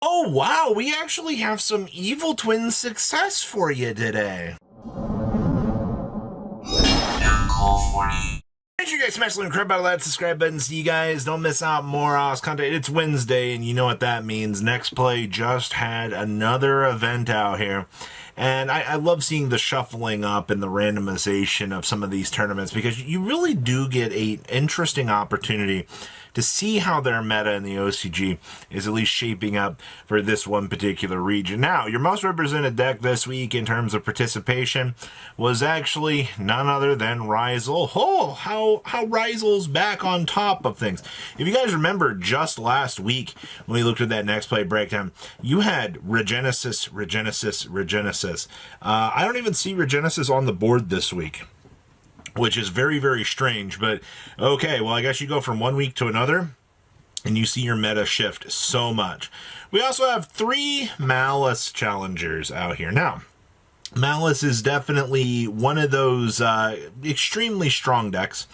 Oh wow, we actually have some Evil Twin success for you today. Make sure you guys smash the like, crap out of that subscribe button so you guys don't miss out more content. It's Wednesday, and you know what that means. Next Play just had another event out here. And I love seeing the shuffling up and the randomization of some of these tournaments because you really do get an interesting opportunity to see how their meta in the OCG is at least shaping up for this one particular region. Now, your most represented deck this week in terms of participation was actually none other than Rizol. Oh, how Rizol's back on top of things. If you guys remember just last week when we looked at that next play breakdown, you had Regenesis. I don't even see Regenesis on the board this week, which is very, very strange. But okay, well, I guess you go from one week to another and you see your meta shift so much. We also have 3 Malice challengers out here. Now, Malice is definitely one of those extremely strong decks.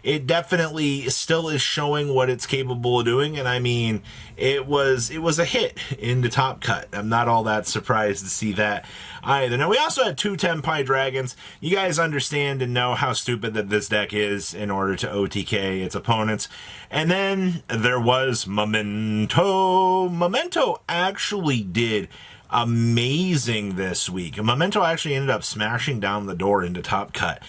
It definitely still is showing what it's capable of doing, and I mean, it was a hit in the top cut. I'm not all that surprised to see that either. Now, we also had 2 Tenpai Dragons. You guys understand and know how stupid that this deck is in order to OTK its opponents. And then there was Memento. Memento actually did amazing this week. Memento actually ended up smashing down the door into top cut,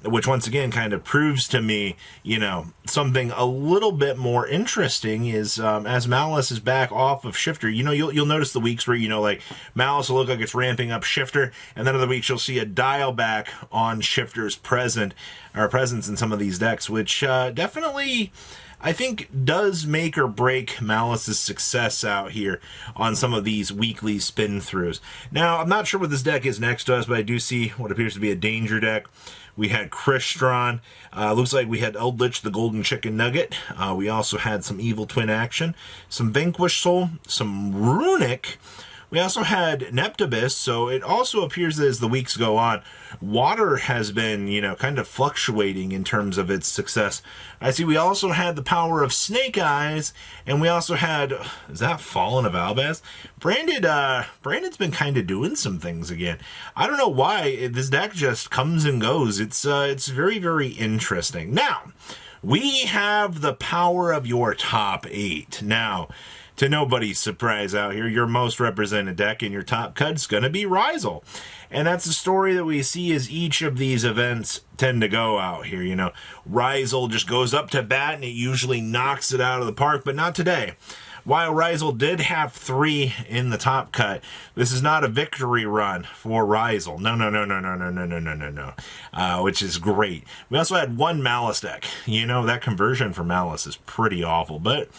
which once again kind of proves to me, you know, something a little bit more interesting is as Malice is back off of Shifter, you know, you'll notice the weeks where, you know, like Malice will look like it's ramping up Shifter, and then other weeks you'll see a dial back on Shifter's presence in some of these decks, which definitely, I think, does make or break Malice's success out here on some of these weekly spin throughs. Now, I'm not sure what this deck is next to us, but I do see what appears to be a danger deck. We had Crystron. Looks like we had Eldritch, the Golden Chicken Nugget. We also had some Evil Twin action, some Vanquish Soul, some Runic. We also had Neptibus, so it also appears that as the weeks go on, water has been, you know, kind of fluctuating in terms of its success. I see we also had the power of Snake Eyes, and we also had, is that Fallen of Albaz? Brandon's been kind of doing some things again. I don't know why, this deck just comes and goes. It's very, very interesting. Now, we have the power of your top 8. Now, to nobody's surprise out here, your most represented deck in your top cut's going to be Rizol. And that's the story that we see as each of these events tend to go out here. You know, Rizol just goes up to bat and it usually knocks it out of the park, but not today. While Rizol did have 3 in the top cut, this is not a victory run for Rizol. No. Which is great. We also had 1 Malice deck. You know, that conversion for Malice is pretty awful, but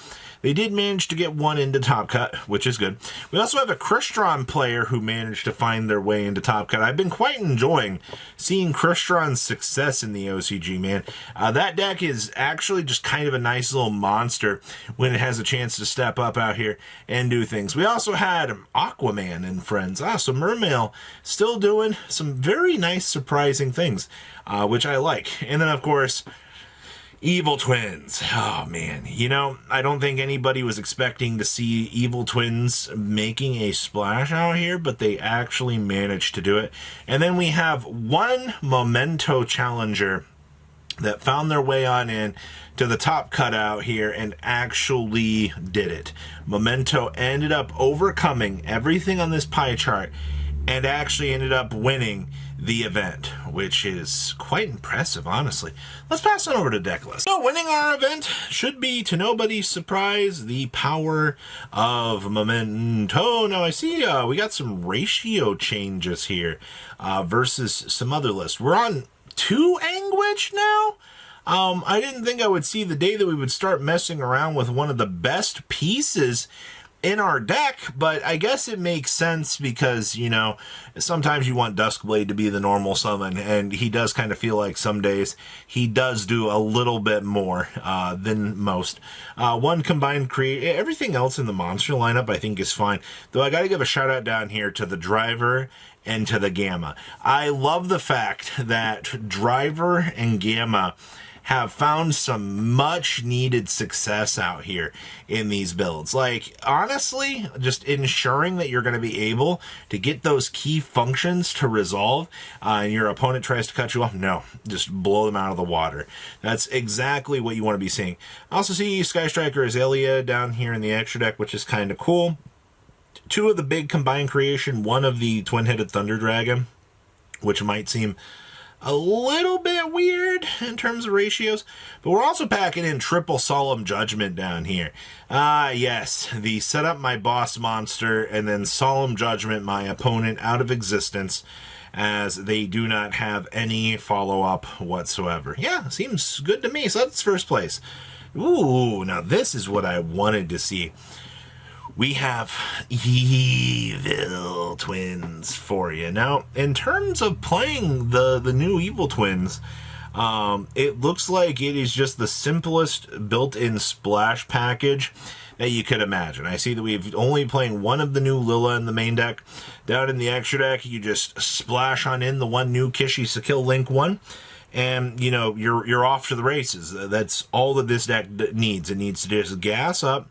they did manage to get 1 into top cut, which is good. We also have a Crystron player who managed to find their way into top cut. I've been quite enjoying seeing Crystron's success in the OCG, man. That deck is actually just kind of a nice little monster when it has a chance to step up out here and do things. We also had Aquaman and friends. So Mermail still doing some very nice, surprising things, which I like. And then, of course, Evil Twins. Oh, man. You know, I don't think anybody was expecting to see Evil Twins making a splash out here, but they actually managed to do it. And then we have 1 Memento challenger that found their way on in to the top cut out here and actually did it. Memento ended up overcoming everything on this pie chart and actually ended up winning the event, which is quite impressive, honestly. Let's pass on over to decklist. So, winning our event should be, to nobody's surprise, the power of Memento. Now, I see we got some ratio changes here versus some other lists. We're on 2 Anguish now? I didn't think I would see the day that we would start messing around with one of the best pieces in our deck, but I guess it makes sense because, you know, sometimes you want Duskblade to be the normal summon, and he does kind of feel like some days he does do a little bit more than most. 1 combined create, everything else in the monster lineup I think is fine, though I gotta give a shout out down here to the Driver and to the Gamma. I love the fact that Driver and Gamma have found some much needed success out here in these builds. Like, honestly, just ensuring that you're going to be able to get those key functions to resolve and your opponent tries to cut you off, no, just blow them out of the water. That's exactly what you want to be seeing. I also see Sky Striker Azalea down here in the extra deck, which is kind of cool. Two of the big combined creation, one of the twin-headed Thunder Dragon, which might seem a little bit weird in terms of ratios, but we're also packing in triple Solemn Judgment down here. Yes, the set up my boss monster and then Solemn Judgment my opponent out of existence, as they do not have any follow-up whatsoever. Yeah, seems good to me. So that's first place. Ooh, now this is what I wanted to see. We have Evil Twins for you. Now, in terms of playing the new Evil Twins, it looks like it is just the simplest built-in splash package that you could imagine. I see that we've only playing one of the new Lilla in the main deck. Down in the extra deck, you just splash on in the one new Kishi Skill Link 1. And, you know, you're off to the races. That's all that this deck needs. It needs to just gas up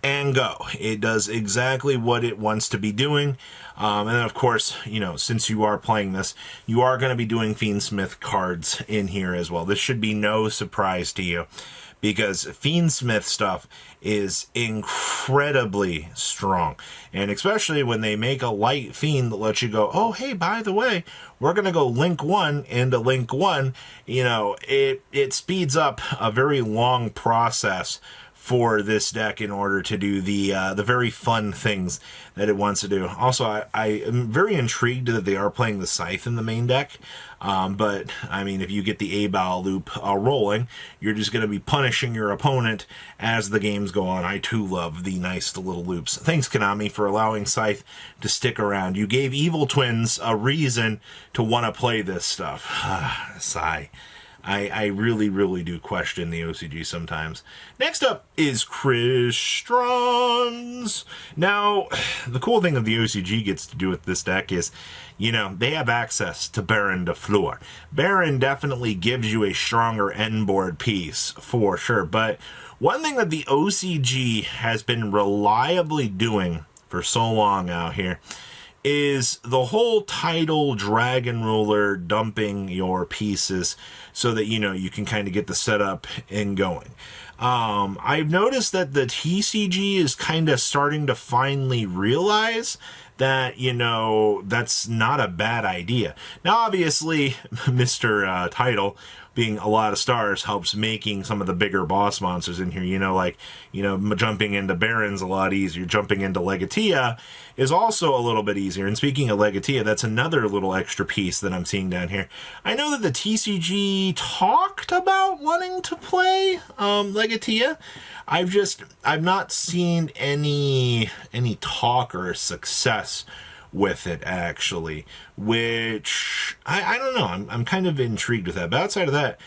and go. It does exactly what it wants to be doing. And then, of course, you know, since you are playing this, you are going to be doing Fiendsmith cards in here as well. This should be no surprise to you, because Fiendsmith stuff is incredibly strong. And especially when they make a light Fiend that lets you go, oh, hey, by the way, we're going to go Link 1 into Link 1. You know, it speeds up a very long process for this deck in order to do the very fun things that it wants to do. Also, I am very intrigued that they are playing the Scythe in the main deck. But, I mean, if you get the A-Bow loop rolling, you're just going to be punishing your opponent as the games go on. I, too, love the nice little loops. Thanks, Konami, for allowing Scythe to stick around. You gave Evil Twins a reason to want to play this stuff. Sigh. I really, really do question the OCG sometimes. Next up is Crystrons. Now, the cool thing that the OCG gets to do with this deck is, you know, they have access to Baron de Fleur. Baron definitely gives you a stronger end board piece, for sure. But one thing that the OCG has been reliably doing for so long out here is the whole title Dragon Ruler dumping your pieces so that, you know, you can kind of get the setup and going. I've noticed that the TCG is kind of starting to finally realize that, you know, that's not a bad idea. Now, obviously, Mr. Title being a lot of stars helps making some of the bigger boss monsters in here, you know, like, you know, jumping into Baron's a lot easier. Jumping into Legatia is also a little bit easier. And speaking of Legatia, that's another little extra piece that I'm seeing down here. I know that the TCG talked about wanting to play Legatia. I've not seen any talk or success with it, actually, which I don't know. I'm kind of intrigued with that. But outside of that,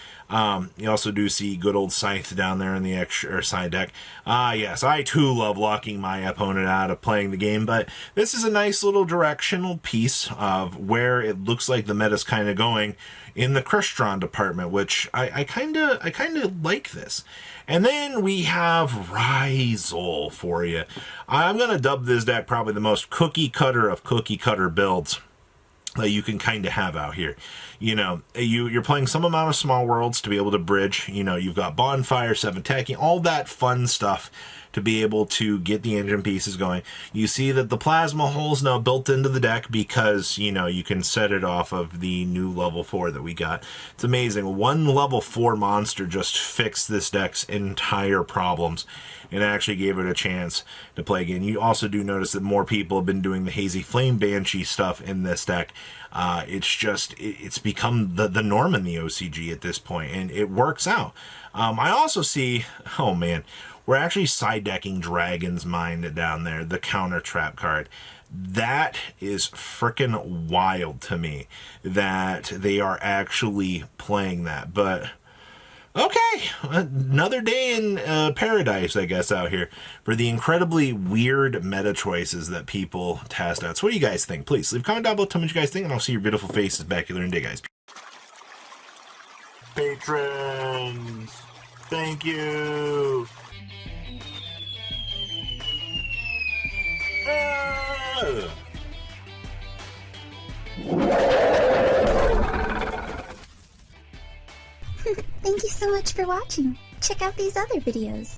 you also do see good old Scythe down there in the extra side deck. Yes, I too love locking my opponent out of playing the game, but this is a nice little directional piece of where it looks like the meta's kind of going in the Crystron department, which I kind of like this. And then we have Rizol for you. I'm going to dub this deck probably the most cookie cutter of cookie cutter builds that you can kind of have out here. You know, you're playing some amount of small worlds to be able to bridge. You know, you've got Bonfire, 7 Techie, all that fun stuff to be able to get the engine pieces going. You see that the Plasma Hole is now built into the deck because, you know, you can set it off of the new level 4 that we got. It's amazing. One level 4 monster just fixed this deck's entire problems and actually gave it a chance to play again. You also do notice that more people have been doing the Hazy Flame Banshee stuff in this deck. It's become the norm in the OCG at this point, and it works out. I also see, oh man, we're actually side decking Dragon's Mind down there, the counter trap card. That is frickin' wild to me that they are actually playing that. But okay, another day in paradise, I guess, out here for the incredibly weird meta choices that people test out. So what do you guys think? Please leave a comment down below, tell me what you guys think, and I'll see your beautiful faces back here in a day, guys. patrons. Thank you. Thank you so much for watching. Check out these other videos.